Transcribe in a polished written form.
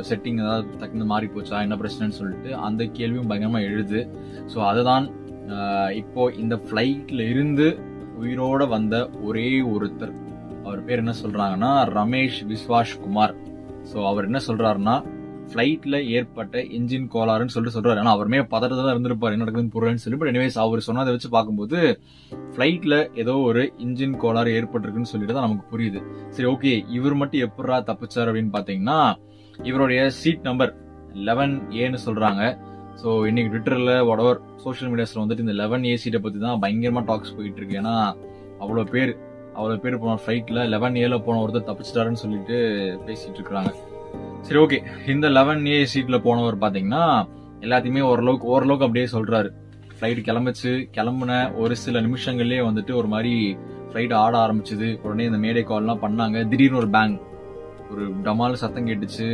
Setting ஏதாவது டக்குன்னு மாறி போச்சா, என்ன பிரச்சனைன்னு சொல்லிட்டு அந்த கேள்வியும் பயங்கரமா எழுது. ஸோ அதுதான் இப்போ இந்த ஃப்ளைட்ல இருந்து உயிரோட வந்த ஒரே ஒருத்தர். அவர் பேர் என்ன சொல்றாங்கன்னா ரமேஷ் விஸ்வாஷ் குமார். ஸோ அவர் என்ன சொல்றாருன்னா, ஃபிளைட்ல ஏற்பட்ட இன்ஜின் கோளாறுன்னு சொல்றாரு. ஆனா அவருமே பதட்டதான் இருந்திருப்பாரு, என்ன நடக்குதுன்னு புரியலன்னு சொல்லி. பட் எனிவேஸ் அவர் சொன்னதை வச்சு பார்க்கும்போது ஃபிளைட்ல ஏதோ ஒரு இன்ஜின் கோளாறு ஏற்பட்டிருக்குன்னு சொல்லிட்டு தான் நமக்கு புரியுது. சரி, ஓகே, இவர் மட்டும் எப்படா தப்பிச்சார் அப்படின்னு பாத்தீங்கன்னா, இவருடைய சீட் நம்பர் 11A சொல்றாங்க. ஸோ இன்னைக்கு ட்விட்டர்ல வடவர் சோஷியல் மீடியாஸ்ல வந்துட்டு இந்த 11A சீட்டை பத்தி தான் பயங்கரமா டாக்ஸ் போயிட்டு இருக்கு. ஏன்னா அவ்வளவு பேர் போன ஃபிளைட்ல 11A போன ஒருத்தர் தப்பிச்சிட்டாருன்னு சொல்லிட்டு பேசிட்டு இருக்காங்க. சரி, ஓகே, இந்த 11A சீட்ல போனவர் பாத்தீங்கன்னா எல்லாத்தையுமே ஓரளவுக்கு அப்படியே சொல்றாரு. ஃபிளைட் கிளம்புன ஒரு சில நிமிஷங்கள்லயே வந்துட்டு ஒரு மாதிரி ஃபிளைட் ஆட ஆரம்பிச்சது. உடனே இந்த மேடை கால் எல்லாம் பண்ணாங்க. திடீர்னு ஒரு பேங், ஒரு டமால் சத்தம் கேட்டுச்சு.